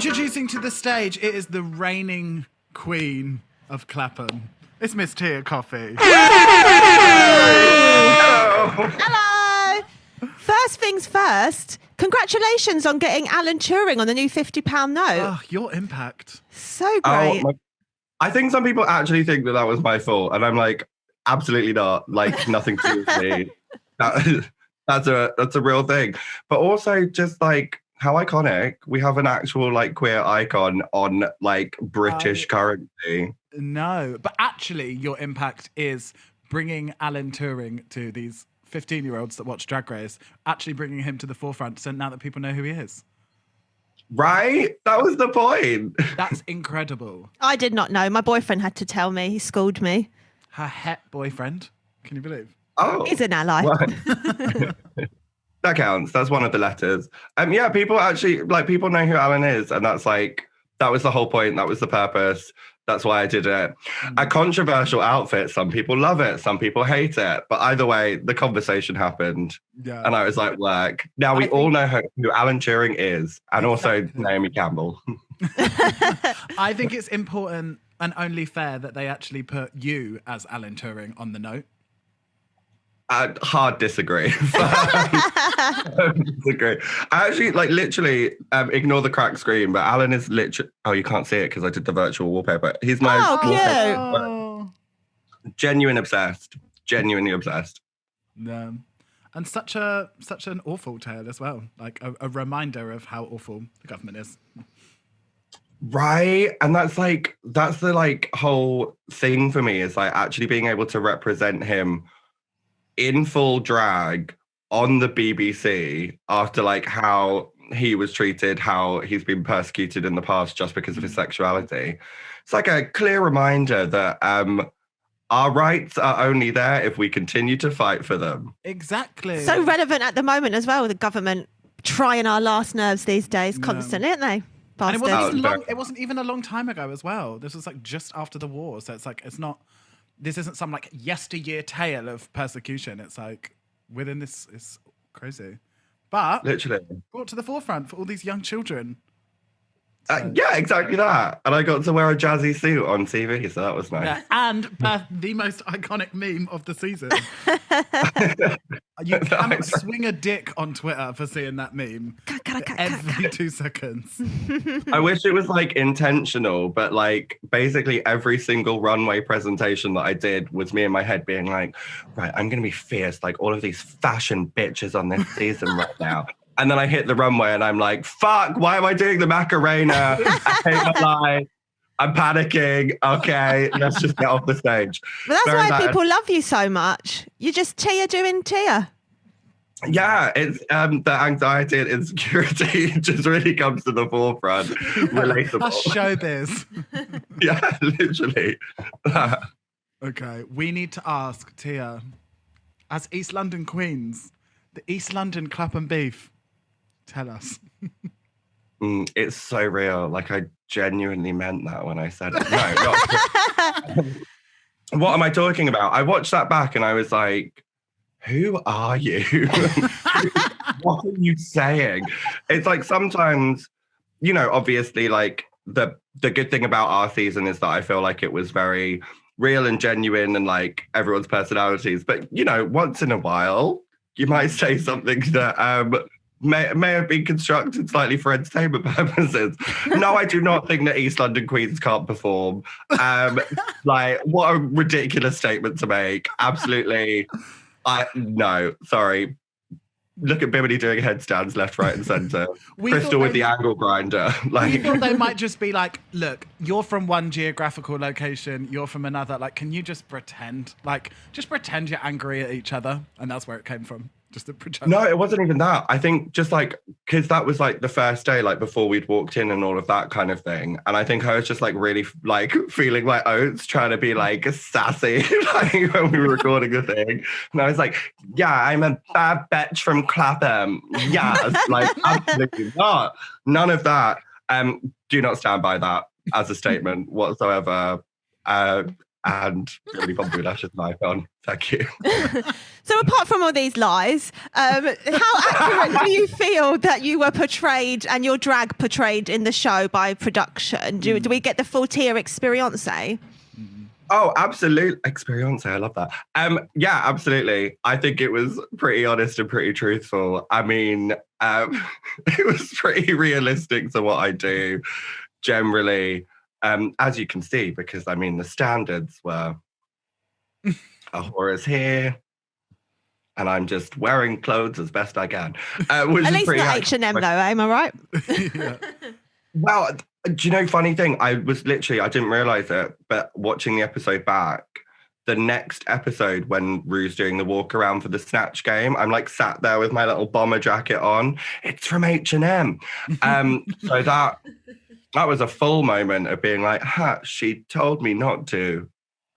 Introducing to the stage, it is the reigning Queen of Clapham. It's Miss Tia Kofi. Hello! First things first, congratulations on getting Alan Turing on the new £50 note. Oh, your impact. So great. I think some people actually think that was my fault, and I'm like, absolutely not. Like, nothing to do with me. That's a real thing. But also, just like, how iconic. We have an actual, like, queer icon on, like, British currency. No, but actually, your impact is bringing Alan Turing to these 15-year-olds that watch Drag Race, actually bringing him to the forefront, so now that people know who he is. Right? That was the point. That's incredible. I did not know. My boyfriend had to tell me. He schooled me. Her het boyfriend. Can you believe? Oh. He's an ally. Right. That counts. That's one of the letters. Yeah, people actually, like, people know who Alan is, and that's like, that was the whole point. That was the purpose. That's why I did it. A controversial outfit. Some people love it. Some people hate it. But either way, the conversation happened. Yeah. And I was like, work. Now we all know who Alan Turing is, and also Naomi Campbell. I think it's important and only fair that they actually put you as Alan Turing on the note. Hard disagree. Disagree. I actually, like, literally, ignore the cracked screen, but Alan is literally... Oh, you can't see it because I did the virtual wallpaper. He's my wallpaper. Genuinely obsessed. Genuinely obsessed. And such an awful tale as well. Like, a reminder of how awful the government is. Right. And that's the, like, whole thing for me, is, like, actually being able to represent him in full drag on the BBC after, like, how he was treated, how he's been persecuted in the past just because of his sexuality. It's like a clear reminder that our rights are only there if we continue to fight for them. Exactly. So relevant at the moment as well, with the government trying our last nerves these days constantly, aren't they? And it wasn't even a long time ago as well. This was like just after the war. So it's like, this isn't some like yesteryear tale of persecution. It's like within this, it's crazy. But literally brought to the forefront for all these young children. Yeah, exactly that. And I got to wear a jazzy suit on TV, so that was nice. Yeah, and the most iconic meme of the season. You cannot swing a dick on Twitter for seeing that meme every 2 seconds. I wish it was, like, intentional, but, like, basically every single runway presentation that I did was me in my head being like, right, I'm going to be fierce, like all of these fashion bitches on this season right now. And then I hit the runway and I'm like, fuck, why am I doing the Macarena? I hate my life. I'm panicking. Okay, let's just get off the stage. But that's why people love you so much. You're just Tia doing Tia. Yeah, it's the anxiety and insecurity just really comes to the forefront. Relatable. That's showbiz. Yeah, literally. Okay, we need to ask Tia, as East London Queens, the East London Clapham beef. Tell us. It's so real. Like, I genuinely meant that when I said it. No, not. What am I talking about? I watched that back and I was like, who are you? What are you saying? It's like sometimes, you know, obviously, like, the good thing about our season is that I feel like it was very real and genuine and, like, everyone's personalities. But, you know, once in a while, you might say something that may have been constructed slightly for entertainment purposes. No, I do not think that East London Queens can't perform. Like, what a ridiculous statement to make. Absolutely. No, sorry. Look at Bimini doing headstands left, right, and centre. Crystal with the angle grinder. Like, we thought they might just be like, look, you're from one geographical location, you're from another. Like, can you just pretend? Like, just pretend you're angry at each other. And that's where it came from. Just to pretend. No, it wasn't even that. I think just like, because that was like the first day, like before we'd walked in and all of that kind of thing. And I think I was just like really like feeling like oats, trying to be like sassy like when we were recording the thing. And I was like, yeah, I'm a bad bitch from Clapham. Yes, like absolutely not. None of that. Do not stand by that as a statement whatsoever. and really bumpy lashes knife on. Thank you. So apart from all these lies, how accurate do you feel that you were portrayed and your drag portrayed in the show by production? Do we get the full Tia experience? Oh, absolutely. Experience. I love that. Yeah, absolutely. I think it was pretty honest and pretty truthful. I mean, it was pretty realistic to what I do generally, as you can see, because I mean, the standards were a horror's here, and I'm just wearing clothes as best I can. At least not H&M though, am I right? Yeah. Well, do you know, funny thing, I didn't realise it, but watching the episode back, the next episode when Rue's doing the walk around for the Snatch game, I'm like sat there with my little bomber jacket on. It's from H&M. So that was a full moment of being like, she told me not to.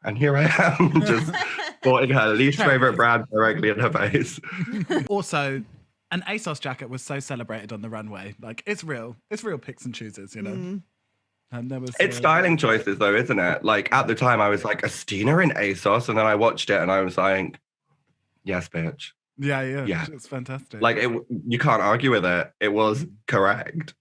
And here I am, just sporting her least favourite brand directly in her face. Also, an ASOS jacket was so celebrated on the runway. Like, it's real picks and chooses, you know? And there was it's styling choices though, isn't it? Like at the time I was like, Astina in ASOS, and then I watched it and I was like, yes, bitch. Yeah. It's fantastic. Like you can't argue with it. It was correct.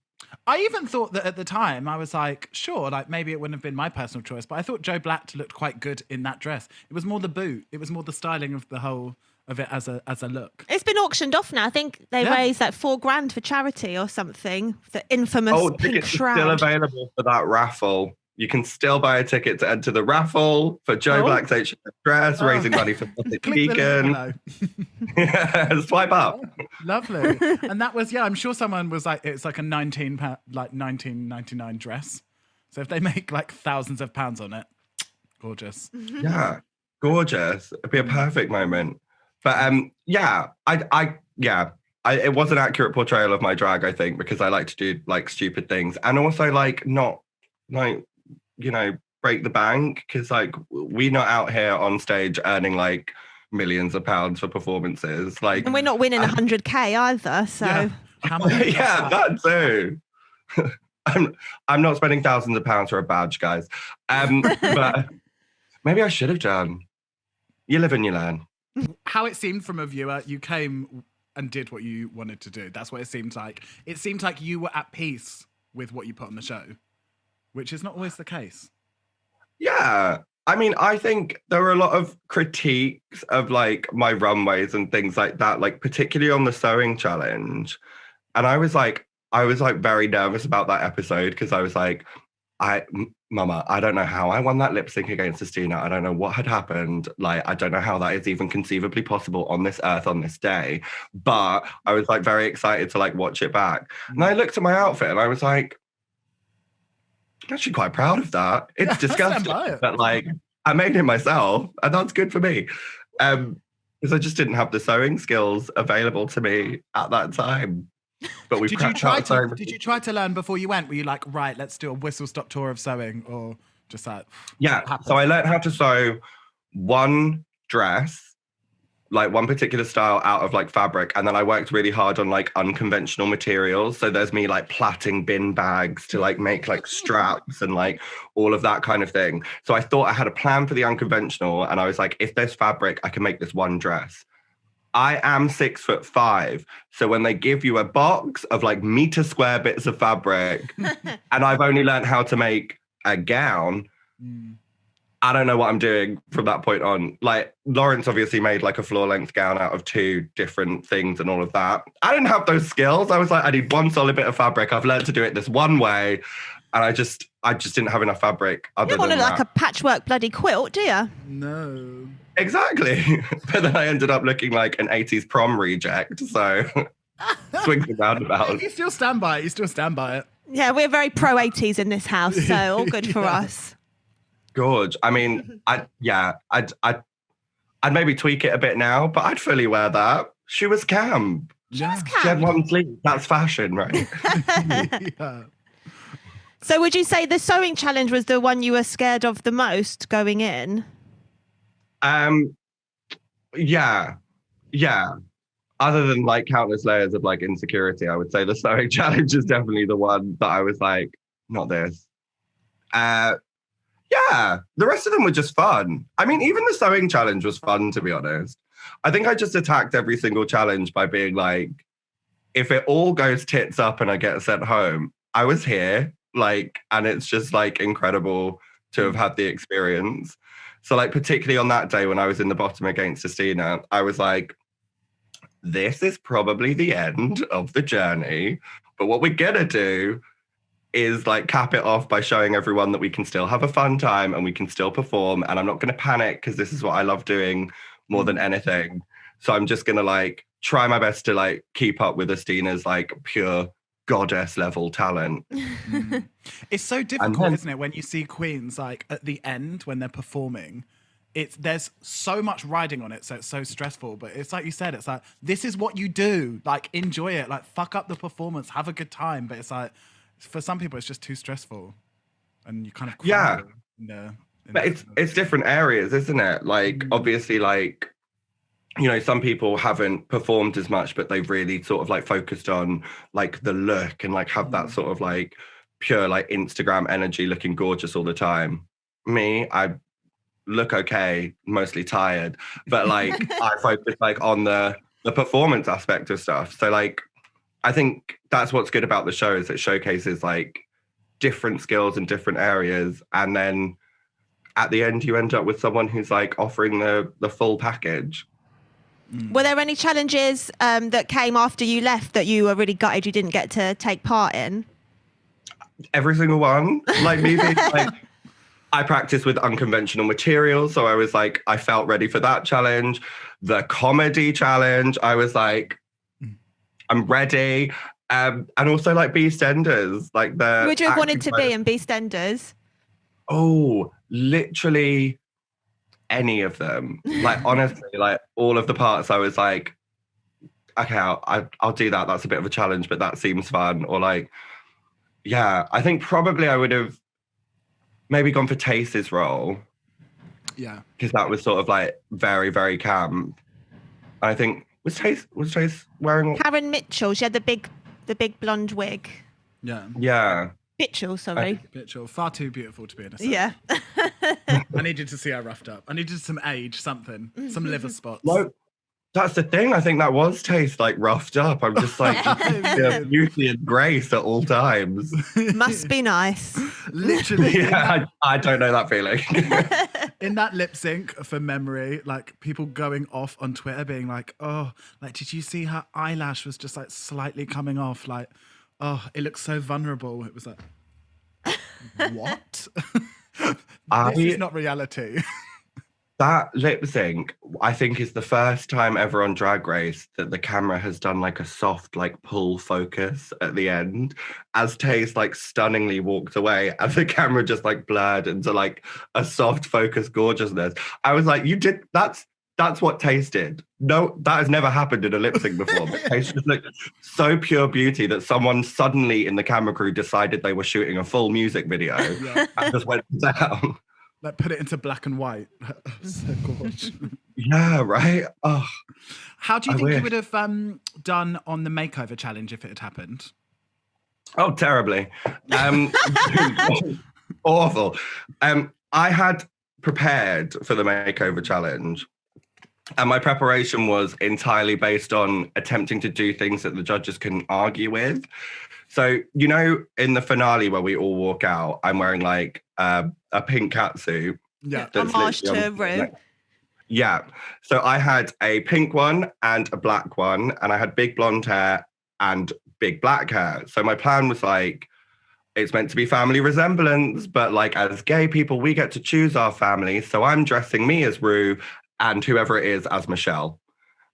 I even thought that at the time, I was like, sure, like maybe it wouldn't have been my personal choice, but I thought Joe Black looked quite good in that dress. It was more the boot. It was more the styling of the whole of it as a look. It's been auctioned off now. I think they raised like $4,000 for charity or something. The infamous pink tickets shroud. Are still available for that raffle. You can still buy a ticket to enter the raffle for Joe Black's H&M dress, raising money for vegan. Swipe up. Lovely. And that was, I'm sure someone was like, it's like a £19.99 dress. So if they make like thousands of pounds on it, gorgeous. Yeah, gorgeous. It'd be a perfect moment. But it was an accurate portrayal of my drag, I think, because I like to do like stupid things and also like not like, you know, break the bank, because like we're not out here on stage earning like millions of pounds for performances. Like, and we're not winning 100k either. So that too. I'm not spending thousands of pounds for a badge, guys. But maybe I should have done. You live and you learn. How it seemed from a viewer, you came and did what you wanted to do. That's what it seemed like. It seemed like you were at peace with what you put on the show, which is not always the case. Yeah. I mean, I think there were a lot of critiques of like my runways and things like that, like particularly on the sewing challenge. And I was like very nervous about that episode because I was like, Mama, I don't know how I won that lip sync against Astina. I don't know what had happened. Like, I don't know how that is even conceivably possible on this earth on this day. But I was like very excited to like watch it back. And I looked at my outfit and I was like, I'm actually quite proud of that. It's disgusting, but like I made it myself, and that's good for me. Because I just didn't have the sewing skills available to me at that time. But we did you try to learn before you went? Were you like, right, let's do a whistle-stop tour of sewing, or just like? Yeah. So I learned how to sew one dress, like one particular style out of like fabric, and then I worked really hard on like unconventional materials. So there's me like plaiting bin bags to like make like straps and like all of that kind of thing. So I thought I had a plan for the unconventional, and I was like, if there's fabric, I can make this one dress. I am 6'5", so when they give you a box of like meter square bits of fabric, and I've only learned how to make a gown. I don't know what I'm doing from that point on. Like, Lawrence obviously made like a floor-length gown out of 2 different things and all of that. I didn't have those skills. I was like, I need one solid bit of fabric. I've learned to do it this one way. And I just didn't have enough fabric. You don't want to like a patchwork bloody quilt, do you? No. Exactly. But then I ended up looking like an 80s prom reject. So swings and roundabouts. If you still stand by it, you still stand by it. Yeah, we're very pro 80s in this house, so all good for us. Gorge. I mean, I'd maybe tweak it a bit now, but I'd fully wear that. She was camp. She was She had one sleeve. That's fashion, right? Yeah. So would you say the sewing challenge was the one you were scared of the most going in? Yeah. Other than like countless layers of like insecurity, I would say the sewing challenge is definitely the one that I was like, not this. Yeah, the rest of them were just fun. I mean, even the sewing challenge was fun, to be honest. I think I just attacked every single challenge by being like, if it all goes tits up and I get sent home, I was here, like, and it's just like incredible to have had the experience. So, like, particularly on that day when I was in the bottom against Christina, I was like, this is probably the end of the journey. But what we're gonna do is like cap it off by showing everyone that we can still have a fun time and we can still perform. And I'm not gonna panic because this is what I love doing more than anything. So I'm just gonna like try my best to like keep up with Estina's like pure goddess level talent. It's so difficult, isn't it, when you see queens like at the end when they're performing. There's so much riding on it, so it's so stressful. But it's like you said, it's like this is what you do. Like enjoy it, like fuck up the performance, have a good time. But it's like for some people, it's just too stressful, and you kind of But it's different areas, isn't it? Like obviously, like you know, some people haven't performed as much, but they've really sort of like focused on like the look and like have that sort of like pure like Instagram energy, looking gorgeous all the time. Me, I look okay, mostly tired, but like I focus like on the performance aspect of stuff. So like I think that's what's good about the show is it showcases like different skills in different areas, and then at the end you end up with someone who's like offering the full package. Were there any challenges that came after you left that you were really gutted you didn't get to take part in? Every single one. Like me being like, I practiced with unconventional materials, so I was like, I felt ready for that challenge. The comedy challenge, I was like, I'm ready. And also like BeastEnders, like the. Who would you have wanted to be in BeastEnders? Oh, literally any of them. Like honestly, like all of the parts, I was like, okay, I'll do that. That's a bit of a challenge, but that seems fun. Or like, yeah, I think probably I would have maybe gone for Tace's role. Yeah. Because that was sort of like very, very camp. I think was Tace wearing Karen Mitchell, she had the big blonde wig. Yeah. Yeah. Mitchell, sorry. Mitchell, far too beautiful to be innocent. Yeah. I needed to see her roughed up. I needed some age, something, some liver spots. No, that's the thing. I think that was Tace like roughed up. I'm just like beauty and grace at all times. Must be nice. Literally. Yeah, I don't know that feeling. In that lip sync for Memory, like people going off on Twitter being like, oh, like, did you see her eyelash was just like slightly coming off? Like, oh, it looks so vulnerable. It was like, what? This is not reality. That lip sync, I think, is the first time ever on Drag Race that the camera has done like a soft like pull focus at the end as Tace like stunningly walked away and the camera just like blurred into like a soft focus gorgeousness. I was like, you did, that's what Tace did. No, that has never happened in a lip sync before. But Tace just looked so pure beauty that someone suddenly in the camera crew decided they were shooting a full music video and just went down. Like put it into black and white. So gorgeous. Yeah, right? Oh, how do you think you would have done on the makeover challenge if it had happened? Oh, terribly. Awful. I had prepared for the makeover challenge, and my preparation was entirely based on attempting to do things that the judges couldn't argue with. So, you know, in the finale where we all walk out, I'm wearing like a pink catsuit. Yeah. Homage to Rue. Yeah. So I had a pink one and a black one, and I had big blonde hair and big black hair. So my plan was like, it's meant to be family resemblance, but like as gay people, we get to choose our family. So I'm dressing me as Rue and whoever it is as Michelle.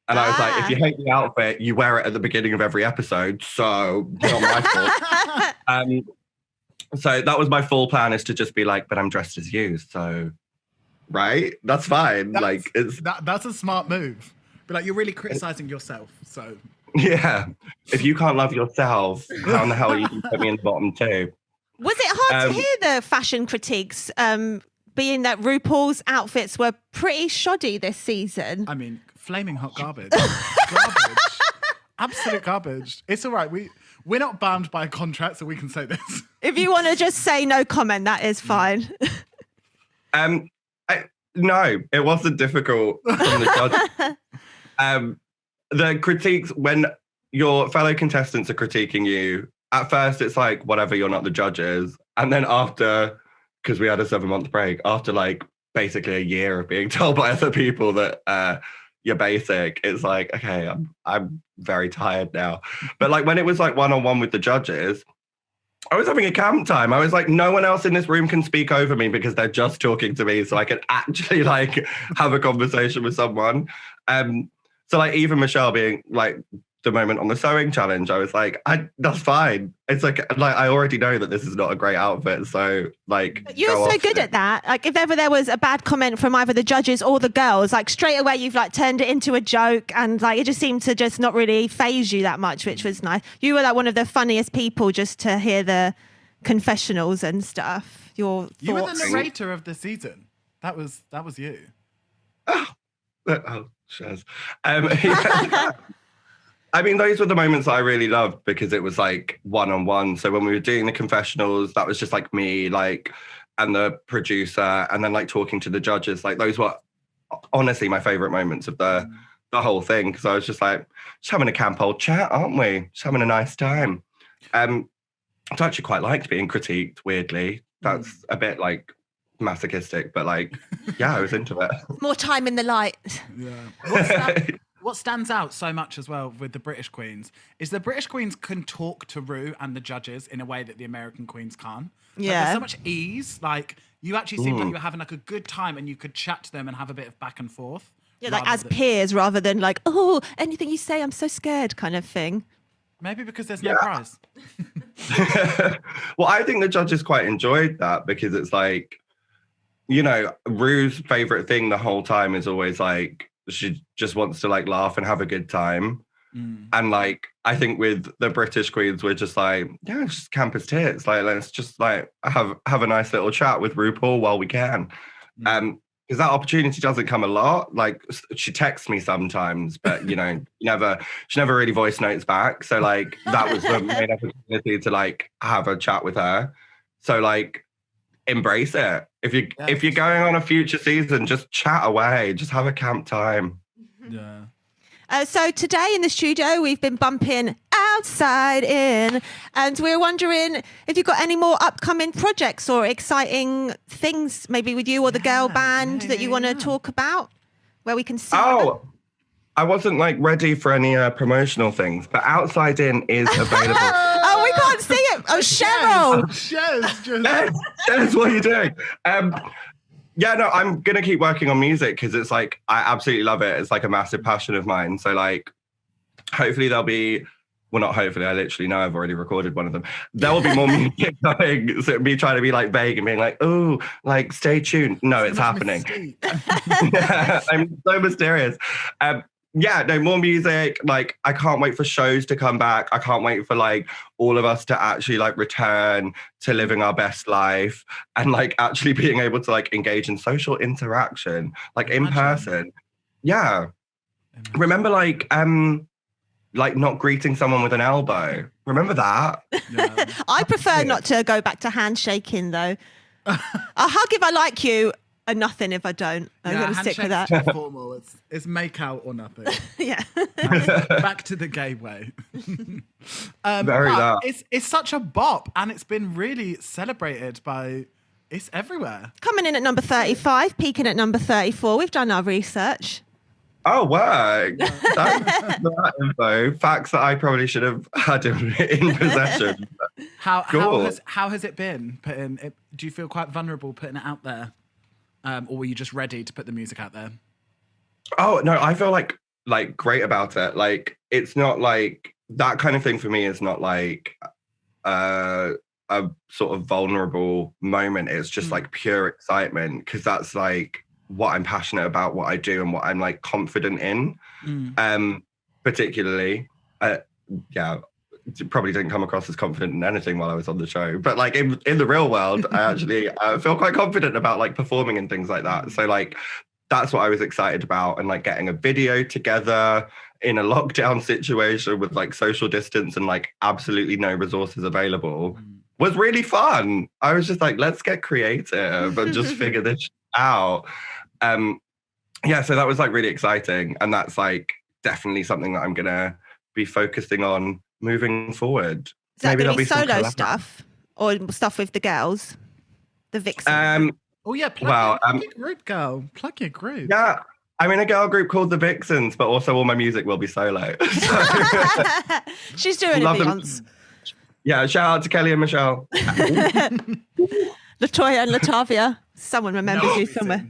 And I was like, if you hate the outfit, you wear it at the beginning of every episode. So not my fault. So that was my full plan, is to just be like, but I'm dressed as you. So, right? That's fine. That's a smart move. But like, you're really criticizing yourself. So yeah. If you can't love yourself, how in the hell are you going to put me in the bottom too? Was it hard to hear the fashion critiques, being that RuPaul's outfits were pretty shoddy this season? I mean, flaming hot garbage. Garbage. Absolute garbage. It's all right. We're not bound by a contract, so we can say this. If you want to just say no comment, that is fine. No, it wasn't difficult from the judge. The critiques, when your fellow contestants are critiquing you, at first it's like, whatever, you're not the judges. And then after, because we had a 7-month break, after like basically a year of being told by other people that you're basic, it's like, okay, I'm very tired now. But like when it was like one-on-one with the judges, I was having a camp time. I was like, no one else in this room can speak over me because they're just talking to me, so I can actually like have a conversation with someone. So like even Michelle being like the moment on the sewing challenge, I was like, that's fine. It's like I already know that this is not a great outfit, so like you're so good at that. Like if ever there was a bad comment from either the judges or the girls, like straight away you've like turned it into a joke, and like it just seemed to just not really phase you that much, which was nice. You were like one of the funniest people just to hear the confessionals and stuff. Your thoughts. You were the narrator of the season. That was you. Oh, Shaz. Yeah. I mean, those were the moments that I really loved because it was like one-on-one. So when we were doing the confessionals, that was just like me, like, and the producer, and then like talking to the judges. Like those were honestly my favorite moments of the whole thing. Because I was just like, just having a camp old chat, aren't we? Just having a nice time. I actually quite liked being critiqued, weirdly. That's a bit like masochistic, but like, yeah, I was into it. More time in the light. Yeah. What stands out so much as well with the British queens is the British queens can talk to Ru and the judges in a way that the American queens can't. Yeah. Like, there's so much ease. Like you actually seemed like you were having like a good time and you could chat to them and have a bit of back and forth. Yeah, like as peers rather than like, oh, anything you say, I'm so scared kind of thing. Maybe because there's no prize. Well, I think the judges quite enjoyed that because it's like, you know, Ru's favorite thing the whole time is always like, she just wants to like laugh and have a good time. And like I think with the British queens we're just like, yeah, it's just campus tits, like let's just like have a nice little chat with Rupaul while we can. Because that opportunity doesn't come a lot. Like she texts me sometimes, but you know, she never really voice notes back, so like that was the main opportunity to like have a chat with her. So like embrace it. If you're going on a future season, just chat away, just have a camp time. Yeah. So today in the studio we've been bumping Outside In, and we're wondering if you've got any more upcoming projects or exciting things, maybe with you or the girl band that you want to talk about, where we can see them. I wasn't like ready for any promotional things, but Outside In is available. Oh, we can't see it. Oh, Cheryl. Shaz, what are you doing? Yeah, no, I'm going to keep working on music because it's like, I absolutely love it. It's like a massive passion of mine. So like, hopefully there'll be, well, not hopefully, I literally know I've already recorded one of them. There will be more music coming. So me trying to be like vague and being like, oh, like stay tuned. No, it's happening. Yeah, I'm so mysterious. Yeah, no, more music. Like, I can't wait for shows to come back. I can't wait for like all of us to actually like return to living our best life and like actually being able to like engage in social interaction, like in person. Yeah. Remember like not greeting someone with an elbow. Remember that? Yeah. I prefer not to go back to handshaking though. A hug if I like you. And nothing if I don't. I'm going to stick with that. Too formal. It's make out or nothing. Yeah. Back to the gay way. It's such a bop, and it's been really celebrated by. It's everywhere. Coming in at number 35, peaking at number 34. We've done our research. Oh, work. That info. Facts that I probably should have had in possession. How has it been? Do you feel quite vulnerable putting it out there? Or were you just ready to put the music out there? Oh, no, I feel like great about it. Like, it's not like, that kind of thing for me is not like a sort of vulnerable moment. It's just like pure excitement because that's like what I'm passionate about, what I do and what I'm like confident in. Particularly, probably didn't come across as confident in anything while I was on the show, but like in the real world, I actually feel quite confident about like performing and things like that. So like that's what I was excited about, and like getting a video together in a lockdown situation with like social distance and like absolutely no resources available was really fun. I was just like, let's get creative and just figure this out. Yeah, so that was like really exciting. And that's like definitely something that I'm going to be focusing on moving forward. Is that going to be some solo collab. stuff or stuff with the girls? The Vixens? Oh yeah, plug your group, girl. Plug your group. Yeah, I'm in a girl group called the Vixens, but also all my music will be solo. She's doing a Beyonce. Yeah, shout out to Kelly and Michelle. Latoya and Latavia. Someone remembers you somewhere.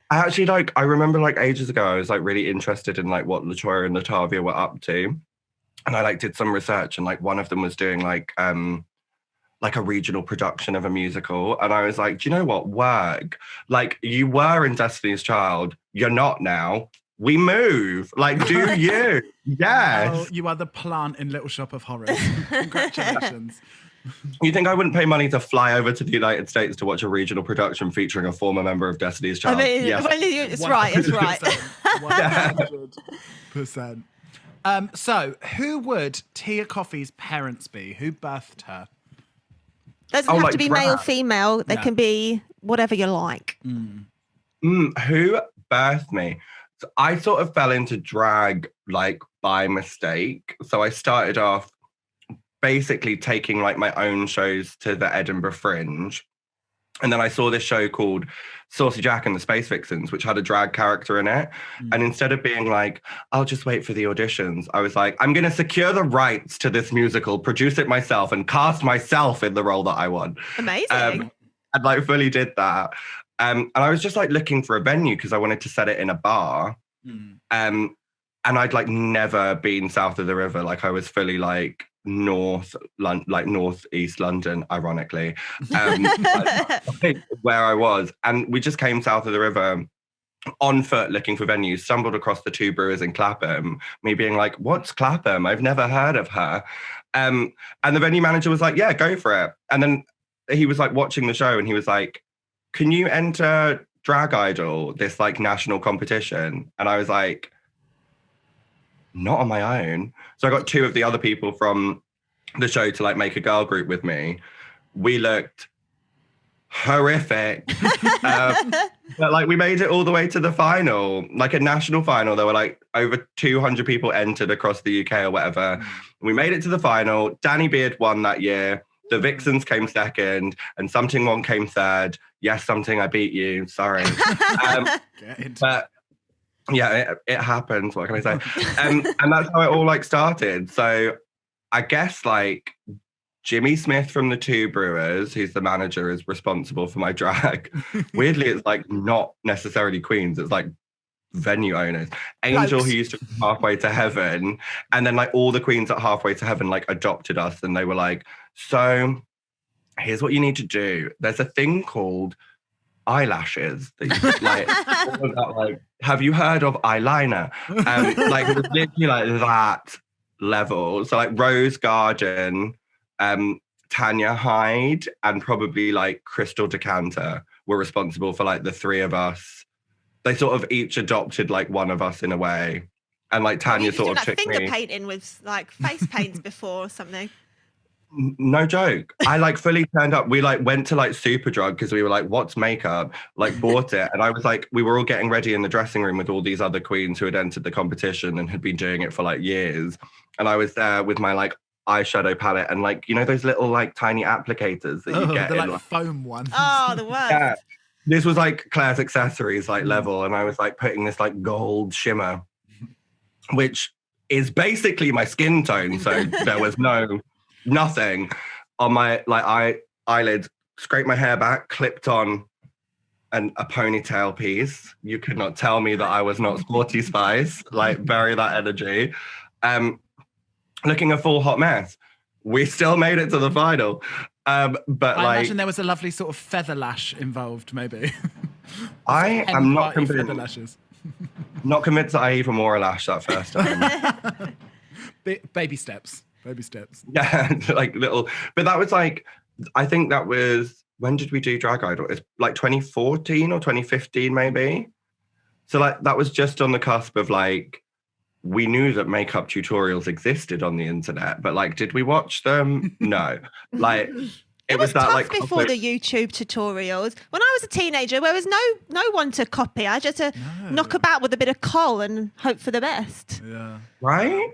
I actually I remember like ages ago, I was like really interested in like what Latoya and Latavia were up to. And I like did some research, and like one of them was doing like a regional production of a musical. And I was like, do you know what? Work. Like, you were in Destiny's Child. You're not now. We move. Like, do you? Yes. Oh, you are the plant in Little Shop of Horrors. Congratulations. You think I wouldn't pay money to fly over to the United States to watch a regional production featuring a former member of Destiny's Child? I mean, yes. it's right. 100%. So, who would Tia Kofi's parents be? Who birthed her? Doesn't have to be male, female. They can be whatever you like. Who birthed me? So I sort of fell into drag like by mistake. So I started off basically taking like my own shows to the Edinburgh Fringe. And then I saw this show called Saucy Jack and the Space Vixens, which had a drag character in it. And instead of being like, I'll just wait for the auditions, I was like, I'm going to secure the rights to this musical, produce it myself, and cast myself in the role that I want. Amazing. And like fully did that. And I was just like looking for a venue because I wanted to set it in a bar. And I'd like never been south of the river. Like I was fully like northeast London, ironically, like, where I was. And we just came south of the river on foot looking for venues, stumbled across the Two Brewers in Clapham, me being like, what's Clapham? I've never heard of her. And the venue manager was like, yeah, go for it. And then he was like watching the show and he was like, can you enter Drag Idol, this like national competition? And I was like, not on my own. So I got two of the other people from the show to like make a girl group with me. We looked horrific. But like we made it all the way to the final, like a national final. There were like over 200 people entered across the UK or whatever. We made it to the final. Danny Beard won that year. The Vixens came second and Something One came third. Yes, Something, I beat you. Sorry. But yeah, it happened. What can I say? And that's how it all like started. So I guess like Jimmy Smith from the Two Brewers, who's the manager, is responsible for my drag. Weirdly, it's like not necessarily queens. It's like venue owners. Angel, who used to be Halfway to Heaven, and then like all the queens at Halfway to Heaven like adopted us, and they were like, so here's what you need to do. There's a thing called eyelashes that you like have you heard of eyeliner? Like it was literally like that level. So like Rose Garden, Tanya Hyde, and probably like Crystal Decanter were responsible for like the three of us. They sort of each adopted like one of us in a way. And like Tanya sort of took me. Finger painting with like face paints before or something. No joke. I like fully turned up. We like went to like Superdrug because we were like, what's makeup? Like bought it. And I was like, we were all getting ready in the dressing room with all these other queens who had entered the competition and had been doing it for like years. And I was there with my like eyeshadow palette and like, you know, those little like tiny applicators that you get the in like foam one. Oh, the worst. Yeah. This was like Claire's Accessories like level. And I was like putting this like gold shimmer, which is basically my skin tone. So there was nothing on my like eyelids, scraped my hair back, clipped on a ponytail piece. You could not tell me that I was not Sporty Spice, like bury that energy. Looking a full hot mess. We still made it to the final. But I like, imagine there was a lovely sort of feather lash involved, maybe. I am not feather lashes. Not convinced that I even wore a lash that first time. Baby steps. Yeah, like little. But that was like, I think that was, when did we do Drag Idol? It's like 2014 or 2015 maybe. So like that was just on the cusp of like, we knew that makeup tutorials existed on the internet, but like, did we watch them? No. Like, It was that tough like before the YouTube tutorials. When I was a teenager, there was no one to copy. I just had to knock about with a bit of coal and hope for the best. Yeah. right.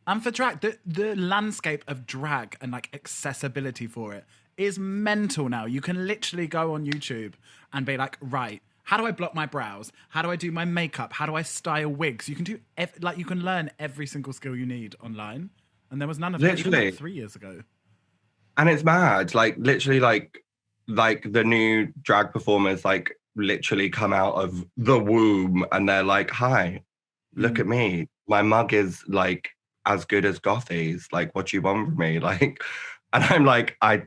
And for drag, the landscape of drag and like accessibility for it is mental now. You can literally go on YouTube and be like, right, how do I block my brows? How do I do my makeup? How do I style wigs? You can do you can learn every single skill you need online. And there was none of that even like 3 years ago. And it's mad, like literally like the new drag performers like literally come out of the womb and they're like, hi, look at me. My mug is like as good as Gothy's. Like, what do you want from me? Like, and I'm like, I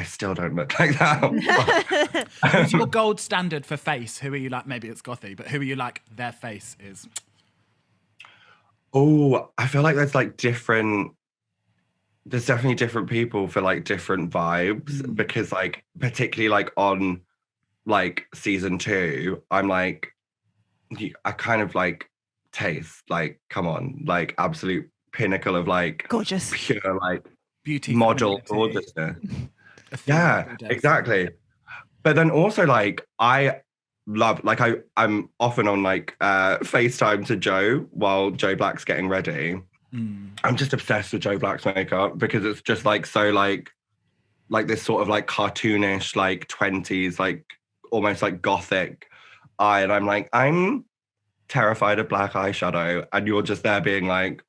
still don't look like that. Who's your gold standard for face? Who are you like? Maybe it's Gothy, but who are you like? Their face is. Oh, I feel like there's like there's definitely different people for like different vibes because like particularly like on like season 2, I'm like, I kind of like taste like, come on, like absolute pinnacle of like gorgeous, pure like beauty, model gorgeousness. Yeah, exactly. But then also like I love like I'm often on like FaceTime to Joe while Joe Black's getting ready. I'm just obsessed with Joe Black's makeup because it's just like so like this sort of like cartoonish like 20s like almost like gothic eye, and I'm like, I'm terrified of black eyeshadow, and you're just there being like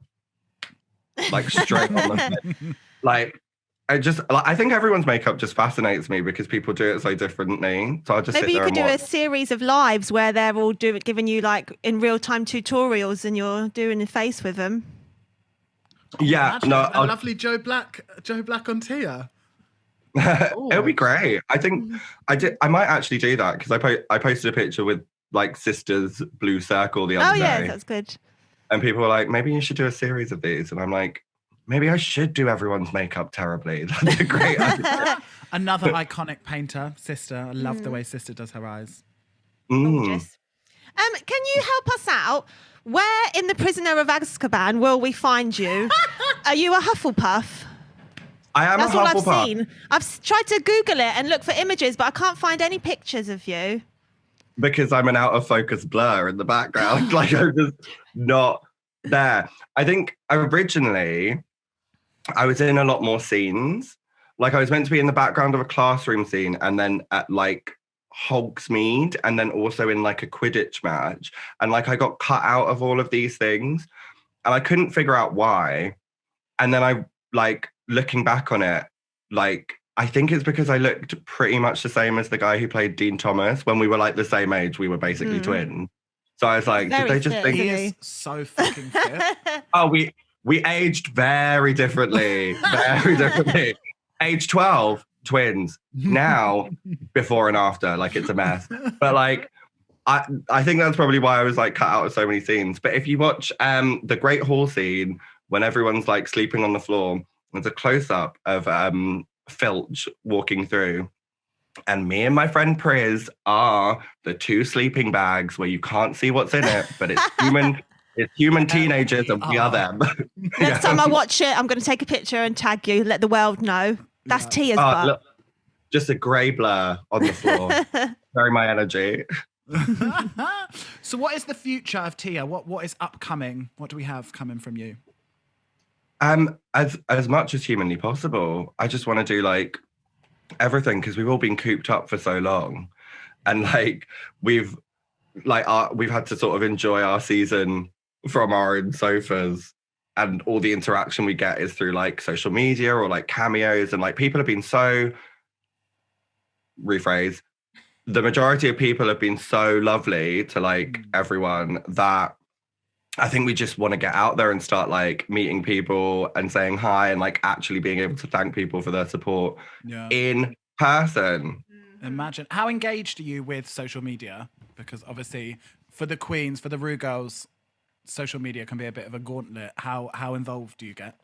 straight on the head. Like I think everyone's makeup just fascinates me because people do it so differently. So I'll just maybe you could do a series of lives where they're all giving you like in real time tutorials and you're doing a face with them. Yeah, no, a lovely Joe Black on Tia. It'll be great. I think I might actually do that because I posted a picture with like Sisters Blue Circle the other day. Oh yeah, that's good. And people were like, maybe you should do a series of these, and I'm like, maybe I should do everyone's makeup terribly. That's a great idea. Another iconic painter, Sister. I love the way Sister does her eyes. Gorgeous. Can you help us out? Where in the Prisoner of Azkaban will we find you? Are you a Hufflepuff? I am That's a all Hufflepuff. I've seen. I've tried to Google it and look for images, but I can't find any pictures of you. Because I'm an out of focus blur in the background. Like I'm just not there. I think originally I was in a lot more scenes. Like I was meant to be in the background of a classroom scene and then at like Hogsmeade and then also in like a Quidditch match. And like I got cut out of all of these things and I couldn't figure out why. And then I like looking back on it, like I think it's because I looked pretty much the same as the guy who played Dean Thomas. When we were like the same age, we were basically twins. So I was like, did they just think he is so fucking fit? Oh, we aged very differently. Very differently. Age 12, twins. Now, before and after, like it's a mess. But like I think that's probably why I was like cut out of so many scenes. But if you watch the Great Hall scene when everyone's like sleeping on the floor, there's a close-up of Filch walking through, and me and my friend Priz are the two sleeping bags where you can't see what's in it, but it's human teenagers and we are them. Next time I watch it, I'm going to take a picture and tag you, let the world know. That's Tia's butt. Look, just a grey blur on the floor. Very my energy. So what is the future of Tia? What is upcoming? What do we have coming from you? As much as humanly possible. I just want to do like everything because we've all been cooped up for so long, and like we've had to sort of enjoy our season from our own sofas, and all the interaction we get is through like social media or like cameos, and like people have been so the majority of people have been so lovely to like everyone that I think we just want to get out there and start like meeting people and saying hi and like actually being able to thank people for their support in person. Imagine. How engaged are you with social media? Because obviously for the queens, for the Rue girls, social media can be a bit of a gauntlet. How involved do you get?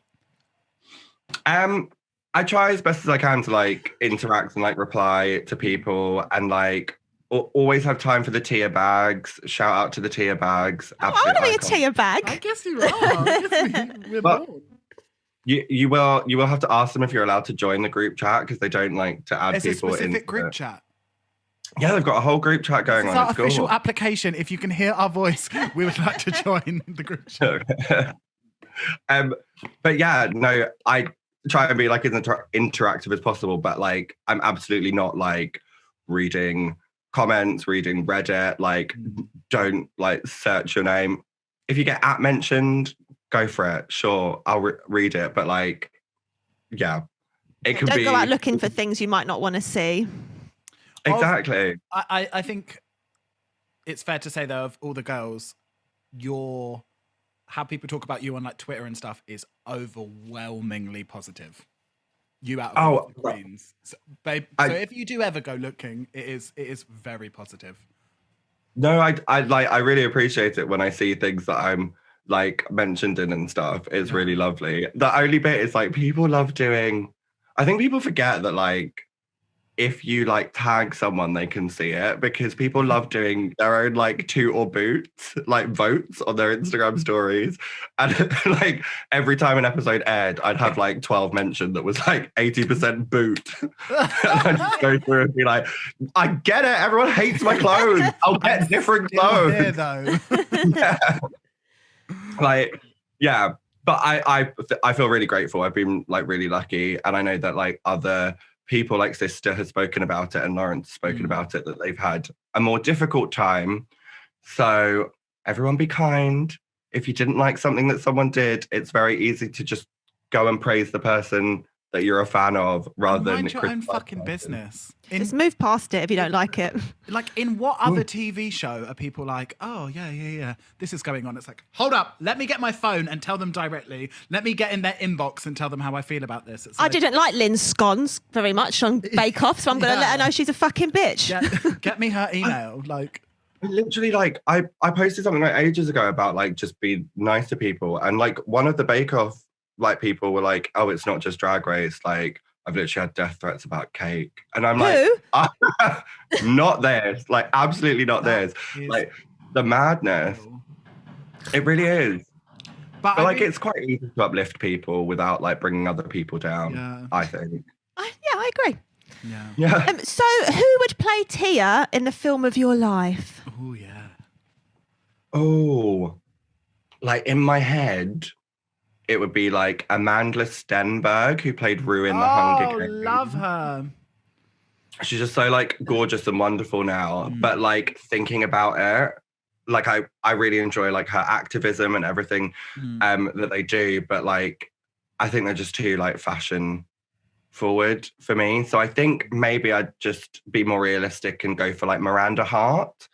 I try as best as I can to like interact and like reply to people and like always have time for the Tia bags. Shout out to the Tia bags. I want to be a Tia bag. I guess you are. We're both. You will have to ask them if you're allowed to join the group chat because they don't like to add It's a people specific into group it. chat. Yeah, they've got a whole group chat going It's on. our It's official cool. application. If you can hear our voice, we would like to join the group chat. But yeah, no, I try and be like as interactive as possible, but like I'm absolutely not like reading comments, reading Reddit, like don't like search your name. If you get mentioned, go for it. Sure, I'll read it, but like, yeah, it could Don't be. go out looking for things you might not want to see. Exactly. I think it's fair to say though, of all the girls, how people talk about you on like Twitter and stuff is overwhelmingly positive. You out of all the queens. So, babe, so if you do ever go looking, it is very positive. No, I really appreciate it when I see things that I'm like mentioned in and stuff. It's really lovely. The only bit is like people love doing. I think people forget that like if you like tag someone, they can see it because people love doing their own like toot or boots, like votes on their Instagram stories. And like every time an episode aired, I'd have like 12 mentioned that was like 80% boot. And I'd just go through and be like, I get it. Everyone hates my clothes. I'll get different clothes. Here, though. Yeah. Like, yeah. But I feel really grateful. I've been like really lucky. And I know that like other people like Sister has spoken about it and Lawrence has spoken about it, that they've had a more difficult time. So everyone be kind. If you didn't like something that someone did, it's very easy to just go and praise the person that you're a fan of rather than mind your own fucking business. Just move past it if you don't like it. Like in what other TV show are people like, oh yeah, this is going on? It's like, hold up, let me get my phone and tell them directly. Let me get in their inbox and tell them how I feel about this. It's I like, didn't like Lynn's scones very much on Bake Off, so I'm going to let her know she's a fucking bitch. get me her email. Like, literally, like I posted something like ages ago about like just be nice to people, and like one of the Bake Off like people were like, oh, it's not just Drag Race, like I've literally had death threats about cake. And I'm like, not this, like absolutely not this. Like the madness. It really is. But like it's quite easy to uplift people without like bringing other people down, I think. I agree. Yeah. So who would play Tia in the film of your life? Oh, yeah. Oh, like in my head, it would be like Amanda Stenberg, who played Rue in The Hunger Games. Oh, love her. She's just so like gorgeous and wonderful now. But like thinking about it, like I really enjoy like her activism and everything that they do. But like I think they're just too like fashion forward for me. So I think maybe I'd just be more realistic and go for like Miranda Hart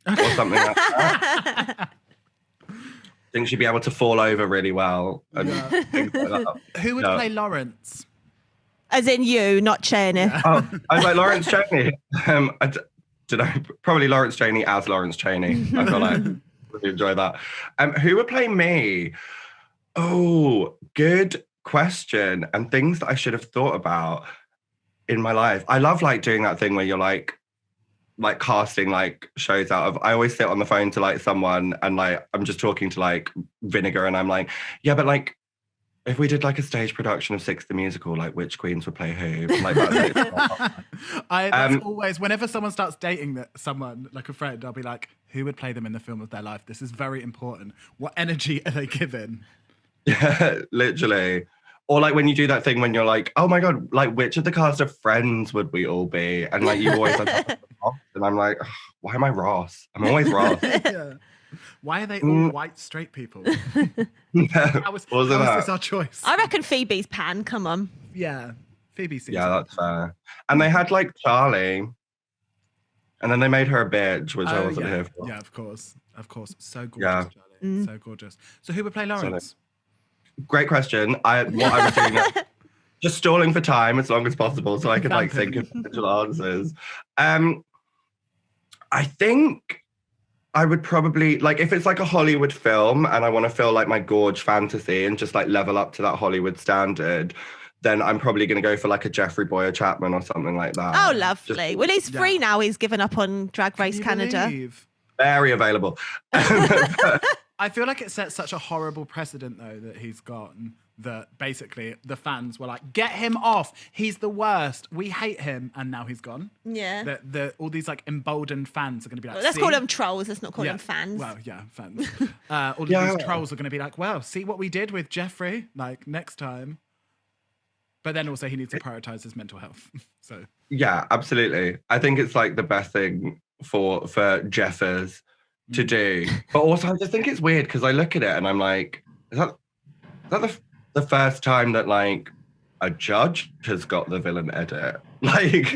or something like that. I think she'd be able to fall over really well. And things like that. Who would play Lawrence? As in you, not Chaney. Oh, I was like Lawrence Chaney. I don't know, probably Lawrence Chaney as Lawrence Chaney. I feel like I really enjoy that. Who would play me? Oh, good question. And things that I should have thought about in my life. I love like doing that thing where you're like casting like shows out of. I always sit on the phone to like someone and like I'm just talking to like Vinegar and I'm like, yeah, but like if we did like a stage production of Six the Musical, like which queens would play who? Like that's always whenever someone starts dating someone like a friend, I'll be like, who would play them in the film of their life? This is very important. What energy are they giving? Yeah, literally. Or like when you do that thing when you're like, oh my God, like which of the cast of Friends would we all be? And like you always like, and I'm like, why am I Ross? I'm always Ross. Yeah. Why are they all white straight people? How is this our choice? I reckon Phoebe's Pan, come on. Yeah. Phoebe seems that's fair. And they had like Charlie. And then they made her a bitch, which I wasn't here for. Yeah, of course. So gorgeous, Charlie. So gorgeous. So who would play Lawrence? Great question. What I was doing just stalling for time as long as possible so I could like think of potential answers. I think I would probably like if it's like a Hollywood film and I want to feel like my gorge fantasy and just like level up to that Hollywood standard, then I'm probably going to go for like a Jeffrey Boyer Chapman or something like that. Oh, lovely. Well, he's free now. He's given up on Drag Race Canada. Very available. I feel like it sets such a horrible precedent, though, that he's gotten, that basically the fans were like, get him off. He's the worst. We hate him. And now he's gone. Yeah. All these like emboldened fans are going to be like, Let's see? call them trolls. Let's not call them fans. Well, yeah, fans. All of these trolls are going to be like, well, see what we did with Jeffrey? Like, next time. But then also he needs to prioritize his mental health. So yeah, absolutely. I think it's like the best thing for Jeffers to do. But also I just think it's weird because I look at it and I'm like, is that the first time that like a judge has got the villain edit? Like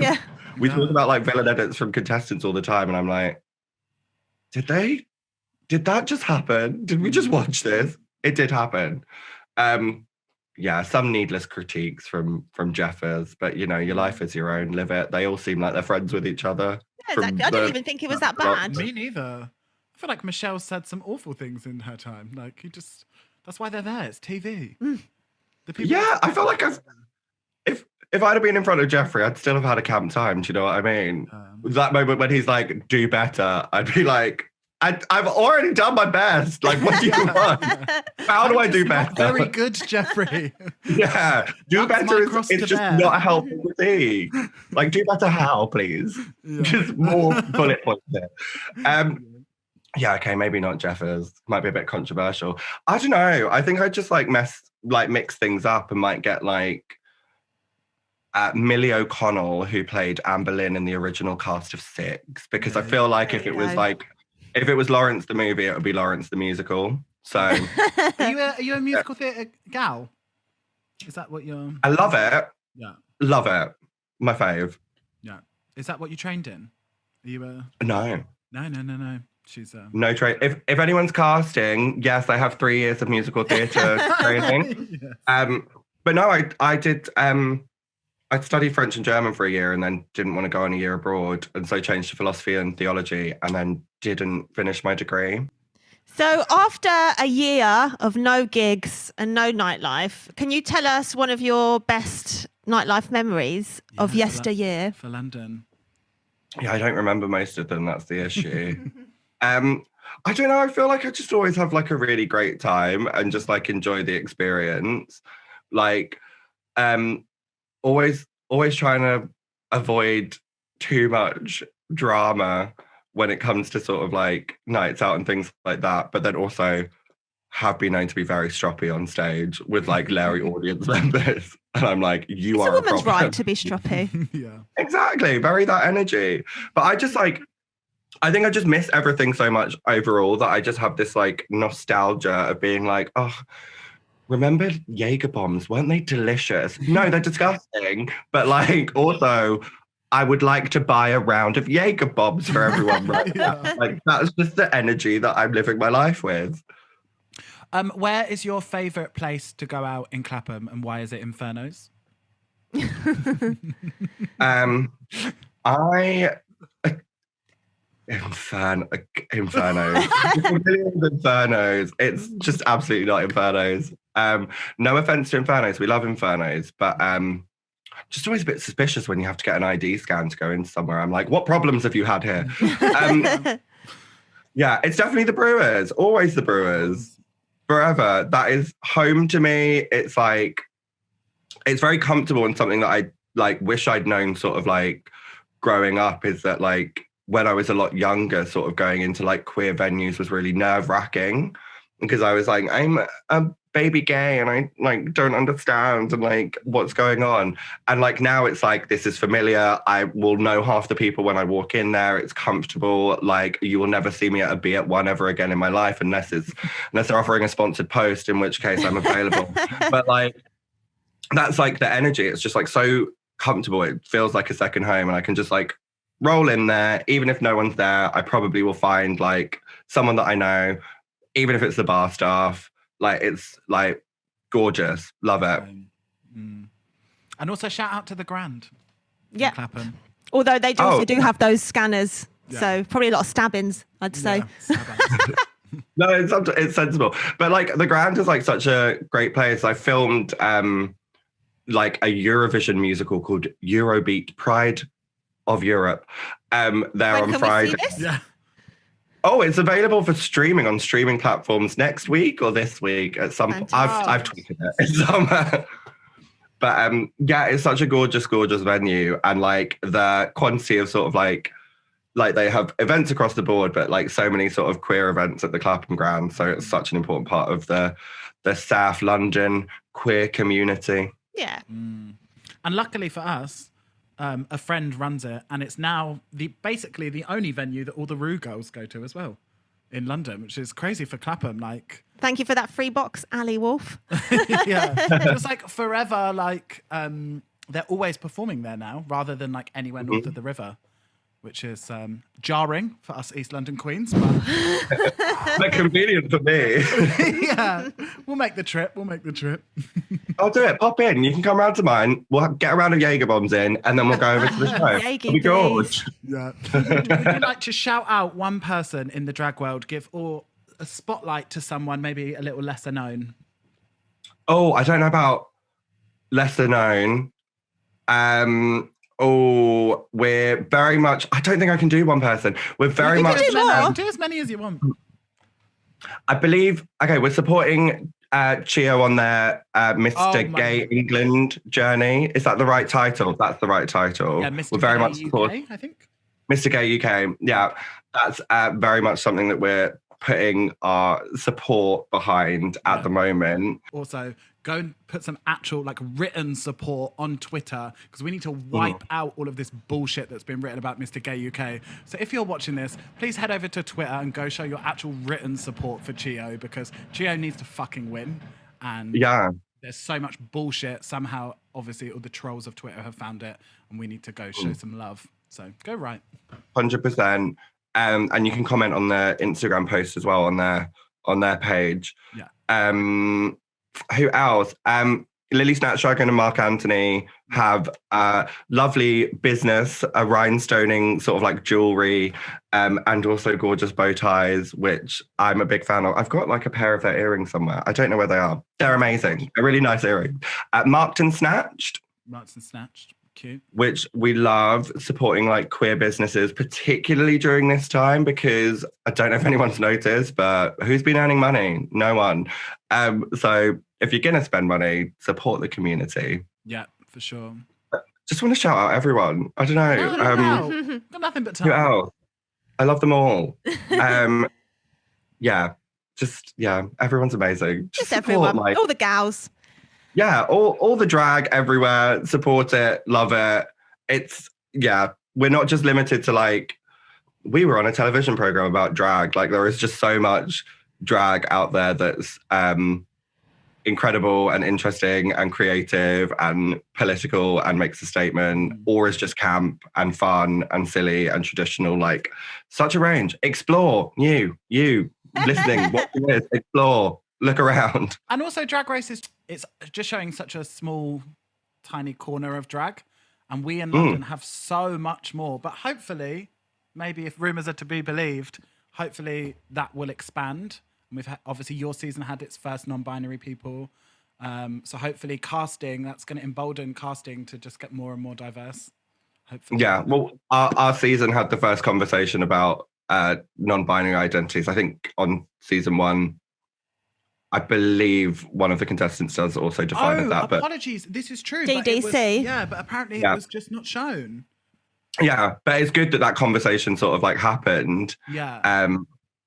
we talk about like villain edits from contestants all the time and I'm like, did that just happen? Did we just watch this? It did happen. Yeah, some needless critiques from Jeffers, but you know, your life is your own, live it. They all seem like they're friends with each other. Yeah, exactly. I didn't even think it was that bad. Me neither. I feel like Michelle said some awful things in her time. Like, that's why they're there. It's TV. Yeah, I felt like if I'd have been in front of Jeffrey, I'd still have had a camp time. Do you know what I mean? That moment when he's like, do better, I'd be like, I've already done my best. Like, what do you want? How do I do better? Very good, Jeffrey. Yeah, do better is just not a helpful critique. Like, do better how, please? Yeah. Just more bullet points there. Yeah, okay, maybe not Jeffers. Might be a bit controversial. I don't know. I think I just like mix things up and might get like Millie O'Connell, who played Anne Boleyn in the original cast of Six, because I feel like if it was Lawrence the movie, it would be Lawrence the musical. So, are you a musical theatre gal? Is that what you're? I love it. Yeah, love it. My fave. Yeah, is that what you trained in? Are you a? No. She's no train. If anyone's casting, yes, I have 3 years of musical theatre training. Yes. But no, I did. I studied French and German for a year and then didn't want to go on a year abroad, and so changed to philosophy and theology, and then didn't finish my degree. So after a year of no gigs and no nightlife, can you tell us one of your best nightlife memories of yesteryear? For London. Yeah, I don't remember most of them. That's the issue. I don't know. I feel like I just always have like a really great time and just like enjoy the experience. Like, always trying to avoid too much drama when it comes to sort of like nights out and things like that. But then also have been known to be very stroppy on stage with like Larry audience members. And I'm like, you are a woman's problem. right to be stroppy. Yeah. Exactly. Very that energy. But I just like, I think I just miss everything so much overall that I just have this like nostalgia of being like, oh, remember Jaeger bombs? Weren't they delicious? No, they're disgusting. But like, also, I would like to buy a round of Jaeger bombs for everyone right now. Like, that's just the energy that I'm living my life with. Where is your favourite place to go out in Clapham, and why is it Infernos? Infernos. Infernos. It's just absolutely not Infernos. No offense to Infernos, we love Infernos, but just always a bit suspicious when you have to get an ID scan to go in somewhere. I'm like, what problems have you had here? Yeah, it's definitely the Brewers. Always the Brewers. Forever. That is home to me. It's like, it's very comfortable, and something that I like wish I'd known sort of like growing up is that like when I was a lot younger, sort of going into like queer venues was really nerve-wracking, because I was like, I'm a baby gay and I like don't understand and like what's going on. And like now it's like, this is familiar. I will know half the people when I walk in there. It's comfortable. Like, you will never see me at a Be At One ever again in my life unless they're offering a sponsored post, in which case I'm available. But like, that's like the energy. It's just like so comfortable. It feels like a second home, and I can just like roll in there. Even if no one's there, I probably will find like someone that I know, even if it's the bar staff. Like, it's like gorgeous. Love it. And also shout out to the Grand. Yeah. Clapham. Although they also do have those scanners. Yeah. So probably a lot of stabbings, I'd say. No, it's sensible. But like the Grand is like such a great place. I filmed like a Eurovision musical called Eurobeat Pride of Europe there on Friday. Yeah. Oh, it's available for streaming on streaming platforms next week or this week at some point. I've tweeted it somewhere. But yeah, it's such a gorgeous, gorgeous venue. And like the quantity of sort of like they have events across the board, but like so many sort of queer events at the Clapham ground. So it's such an important part of the South London queer community. Yeah. And luckily for us, a friend runs it, and it's now basically the only venue that all the Rue girls go to as well in London, which is crazy for Clapham. Like, thank you for that free box, Ali Wolf. yeah, it's like forever. Like, they're always performing there now, rather than like anywhere north of the river, which is jarring for us East London queens, but convenient for me. yeah, we'll make the trip. I'll do it. Pop in. You can come round to mine. We'll get a round of Jaeger bombs in, and then we'll go over to the show. Jaeger, It'll be gorgeous. Yeah. Would you like to shout out one person in the drag world, give or a spotlight to someone maybe a little lesser known? Oh, I don't know about lesser known. Oh, we're very much. I don't think I can do one person. We're very much. Do as many as you want. I believe. Okay, we're supporting Chio on their Mr. Gay England journey. Is that the right title? That's the right title. Yeah, Mr. We're very Gay much support. UK, I think. Mr. Gay UK. Yeah, that's very much something that we're putting our support behind at the moment. Also, go and put some actual like written support on Twitter, because we need to wipe out all of this bullshit that's been written about Mr. Gay UK. So if you're watching this, please head over to Twitter and go show your actual written support for Chio, because Chio needs to fucking win. And there's so much bullshit. Somehow, obviously, all the trolls of Twitter have found it, and we need to go show some love. So go right. 100%. And you can comment on their Instagram post as well on their page. Yeah. Who else? Lily Snatchdragon and Mark Anthony have a lovely business, a rhinestoning sort of like jewelry, and also gorgeous bow ties, which I'm a big fan of. I've got like a pair of their earrings somewhere. I don't know where they are. They're amazing. A really nice earring. Marked and Snatched. Marked and Snatched. Cute. Which we love supporting like queer businesses, particularly during this time, because I don't know if anyone's noticed, but who's been earning money? No one. So if you're going to spend money, support the community. Yeah, for sure. Just want to shout out everyone. I don't know. Got nothing but time. Who else? I love them all. Everyone's amazing. Just everyone, all the gals. Yeah, all the drag everywhere, support it, love it. We're not just limited to like, we were on a television program about drag. Like there is just so much drag out there that's incredible and interesting and creative and political and makes a statement, or is just camp and fun and silly and traditional. Like such a range. Explore, you listening, watching this, explore. Look around. And also Drag Race it's just showing such a small, tiny corner of drag. And we in London have so much more. But hopefully, maybe if rumours are to be believed, hopefully that will expand. And we've obviously your season had its first non-binary people. So hopefully casting, that's going to embolden casting to just get more and more diverse. Hopefully. Yeah, well, our season had the first conversation about non-binary identities. I think on season 1, I believe one of the contestants does also define that. But apologies, this is true. DDC. But apparently it was just not shown. Yeah, but it's good that conversation sort of like happened. Yeah.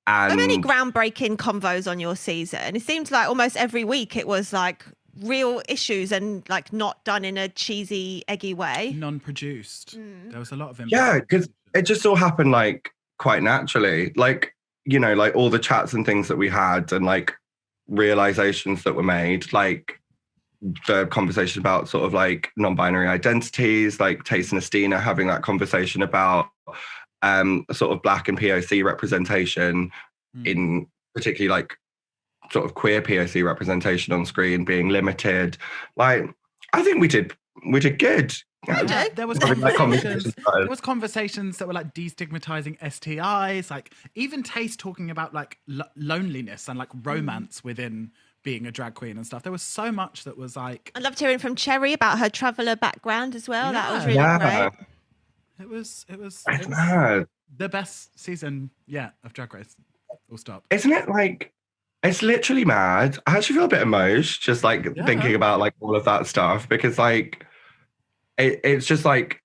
And so many groundbreaking convos on your season. It seemed like almost every week it was like real issues and like not done in a cheesy, eggy way. Non-produced. There was a lot of yeah, because it just all happened like quite naturally. Like, you know, like all the chats and things that we had and like realizations that were made, like the conversation about sort of like non-binary identities, like Taste and Estina having that conversation about sort of Black and POC representation in particularly like sort of queer POC representation on screen being limited. Like, I think we did good. There was conversations that were like destigmatizing STIs, like even Taste talking about like loneliness and like romance within being a drag queen and stuff. There was so much that was like. I loved hearing from Cherry about her traveller background as well. Yeah. That was really great. It was mad. The best season yet of Drag Race. Full stop. Isn't it like, it's literally mad. I actually feel a bit emotional just like thinking about like all of that stuff because like it's just like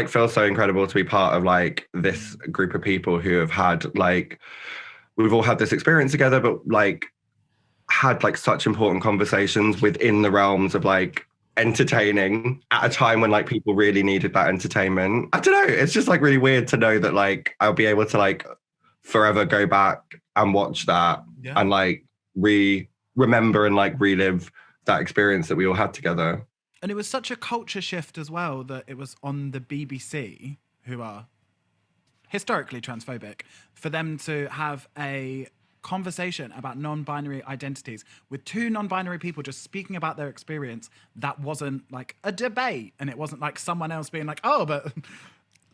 feels so incredible to be part of like this group of people who have had like, we've all had this experience together, but like had like such important conversations within the realms of like entertaining at a time when like people really needed that entertainment. I don't know. It's just like really weird to know that like I'll be able to like forever go back and watch that and like remember and like relive that experience that we all had together. And it was such a culture shift as well that it was on the BBC, who are historically transphobic, for them to have a conversation about non-binary identities with two non-binary people just speaking about their experience. That wasn't like a debate, and it wasn't like someone else being like, oh, but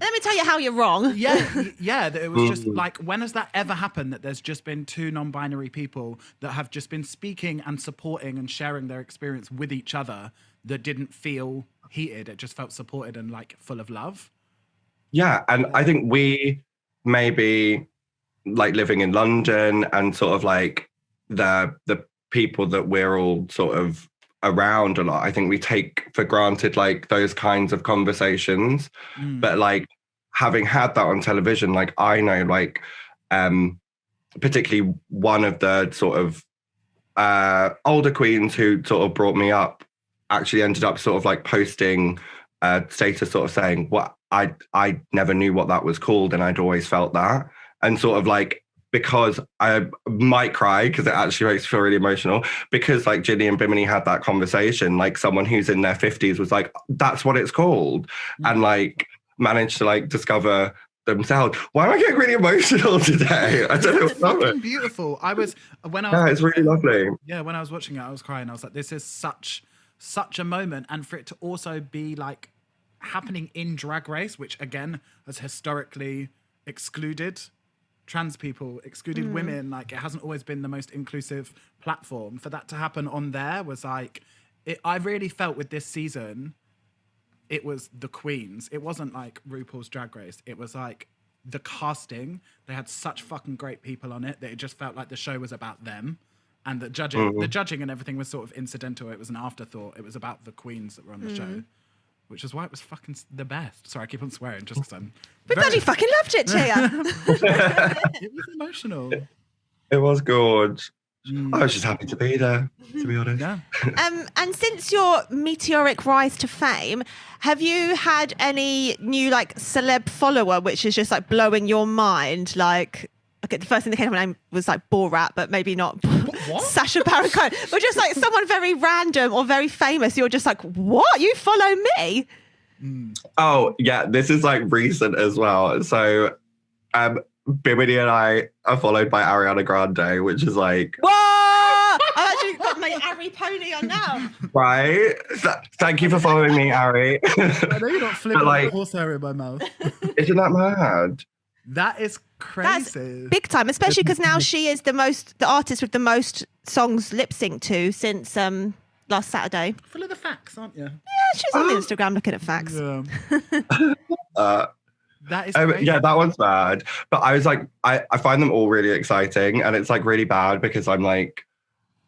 let me tell you how you're wrong. that it was just like, when has that ever happened that there's just been two non-binary people that have just been speaking and supporting and sharing their experience with each other that didn't feel heated? It just felt supported and like full of love. Yeah, and I think we maybe like living in London and sort of like the people that we're all sort of around a lot, I think we take for granted like those kinds of conversations. But like having had that on television, like I know like particularly one of the sort of older queens who sort of brought me up actually ended up sort of like posting a status sort of saying, what I never knew what that was called and I'd always felt that. And sort of like, because I might cry because it actually makes me feel really emotional, because like Ginny and Bimini had that conversation, like someone who's in their 50s was like, that's what it's called. And like managed to like discover themselves. Why am I getting really emotional today? I don't know. It's fucking beautiful. It's really lovely. Yeah, when I was watching it, I was crying. I was like, this is such a moment. And for it to also be like happening in Drag Race, which again has historically excluded trans people, excluded women, like it hasn't always been the most inclusive platform. For that to happen on there was like, I really felt with this season, it was the queens. It wasn't like RuPaul's Drag Race. It was like the casting. They had such fucking great people on it that it just felt like the show was about them. And the judging and everything was sort of incidental. It was an afterthought. It was about the queens that were on the show. Which is why it was fucking the best. Sorry, I keep on swearing just because I'm... We bloody fucking loved it, Tia. It was emotional. It was good. I was just happy to be there, to be honest. Yeah. And since your meteoric rise to fame, have you had any new like celeb follower which is just like blowing your mind? Like, okay, the first thing that came to my name was like Borat, but maybe not Sacha Baron Cohen. But just like someone very random or very famous, you're just like, what? You follow me? Oh, yeah, this is like recent as well. So Bimini and I are followed by Ariana Grande, which is like... Whoa! I've actually got my Ari pony on now. Right? Thank you for following me, Ari. I know you're not flipping like, horsehair in my mouth. Isn't that mad? That is crazy. That's big time, especially because now she is the artist with the most songs lip synced to since last Saturday. Full of the facts, aren't you? Yeah, she's on Instagram looking at facts. Yeah. That is yeah, that one's bad. But I was like, I find them all really exciting, and it's like really bad because I'm like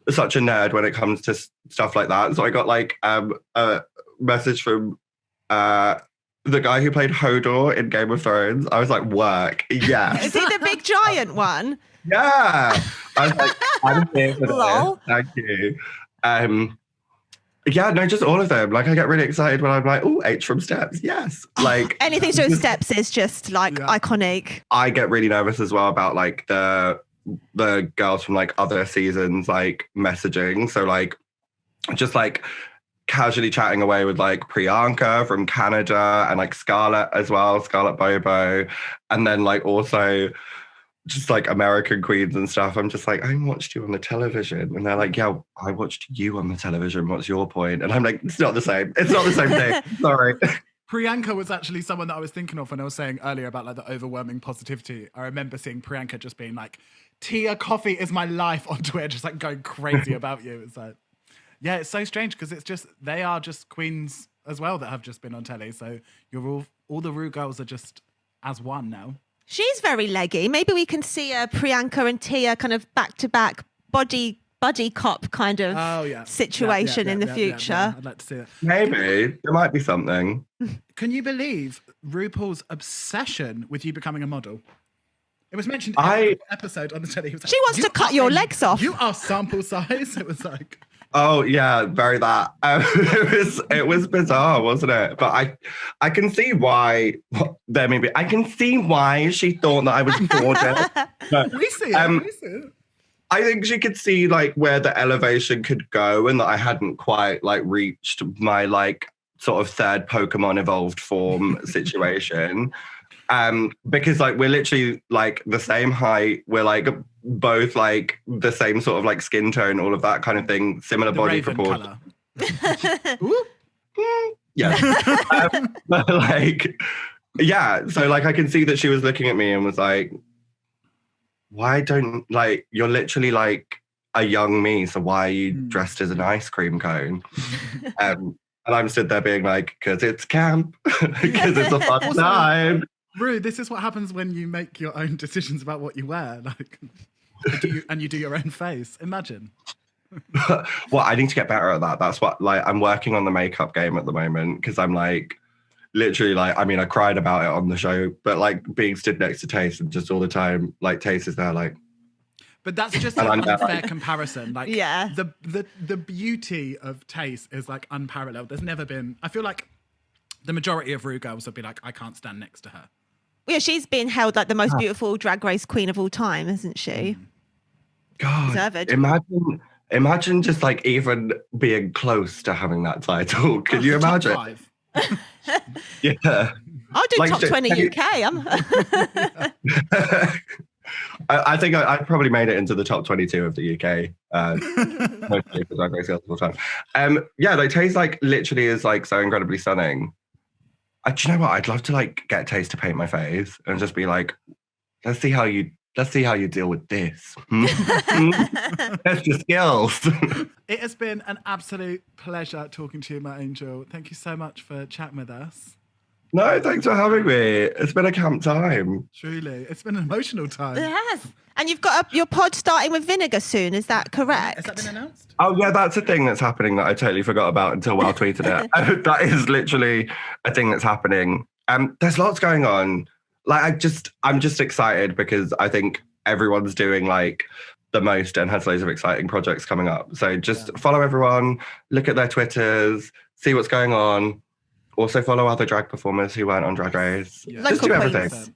such a nerd when it comes to stuff like that. So I got like a message from the guy who played Hodor in Game of Thrones. I was like, work, yeah. Is he the big giant one? Yeah. I was like, I'm here for Lol. this. Thank you. Yeah, no, just all of them. Like, I get really excited when I'm like, oh, H from Steps, yes. Like anything to do with Steps is just like iconic. I get really nervous as well about like the girls from like other seasons like messaging. So like, just like casually chatting away with like Priyanka from Canada and like Scarlett as well, Scarlett Bobo, and then like also just like American queens and stuff. I'm just like, I watched you on the television, and they're like, yeah, I watched you on the television. What's your point? And I'm like, it's not the same. It's not the same thing. Sorry. Priyanka was actually someone that I was thinking of when I was saying earlier about like the overwhelming positivity. I remember seeing Priyanka just being like, Tia Kofi is my life on Twitter, just like going crazy about you. It's like, yeah, it's so strange because it's just, they are just queens as well that have just been on telly. So you're all the Ru girls are just as one now. She's very leggy. Maybe we can see Priyanka and Tia kind of back-to-back buddy cop kind of situation in the future. Yeah. I'd like to see it. Maybe. There might be something. Can you believe RuPaul's obsession with you becoming a model? It was mentioned in the episode on the telly. He was like, she wants to cut your legs off. You are sample size. It was like... Oh yeah, very that. It was bizarre, wasn't it? But I can see why. I can see why she thought that I was gorgeous. But, we see it. I think she could see like where the elevation could go, and that I hadn't quite like reached my like sort of third Pokemon evolved form situation. Because like we're literally like the same height, we're like both like the same sort of like skin tone, all of that kind of thing, similar body proportion. Yeah. But like, yeah, so like I can see that she was looking at me and was like, why don't like, you're literally like a young me, so why are you dressed as an ice cream cone? And I'm stood there being like, because it's camp, because it's a fun time. Ru, this is what happens when you make your own decisions about what you wear. Like, you do your own face. Imagine. Well, I need to get better at that. That's what, like, I'm working on the makeup game at the moment because I'm like, literally, like, I mean, I cried about it on the show, but like being stood next to Taste and just all the time, like, Taste is there, like. But that's just an unfair comparison. Like, the beauty of Taste is like unparalleled. There's never been. I feel like the majority of Ru girls would be like, I can't stand next to her. Yeah, she's been held like the most beautiful drag race queen of all time, isn't she? God, imagine just like even being close to having that title. Can you imagine? Top 5. Yeah. I'll do like, top 20 UK. I think I probably made it into the top 22 of the UK. Mostly for drag race girls all the time. Yeah, like Taste like literally is like so incredibly stunning. Do you know what? I'd love to like get Taste to paint my face and just be like, let's see how you deal with this. That's your skills. It has been an absolute pleasure talking to you, my angel. Thank you so much for chatting with us. No, thanks for having me. It's been a camp time. Truly. It's been an emotional time. It has. And you've got your pod starting with Vinegar soon, is that correct? Has that been announced? Oh, yeah, that's a thing that's happening that I totally forgot about until Will tweeted it. That is literally a thing that's happening. There's lots going on. Like, I'm just excited because I think everyone's doing like the most and has loads of exciting projects coming up. So just follow everyone, look at their Twitters, see what's going on. Also follow other drag performers who weren't on Drag Race. Yeah. Just do everything.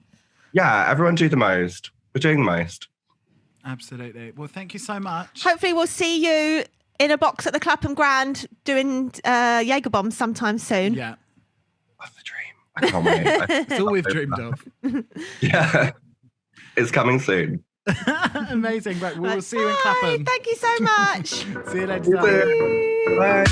Yeah, everyone do the most. We're doing the most. Absolutely. Well, thank you so much. Hopefully we'll see you in a box at the Clapham Grand doing Jaeger bombs sometime soon. Yeah. That's the dream. I can't wait. It's all we've dreamed of. Yeah. It's coming soon. Amazing. Right, we'll see you in Clapham. Thank you so much. See you later. Bye.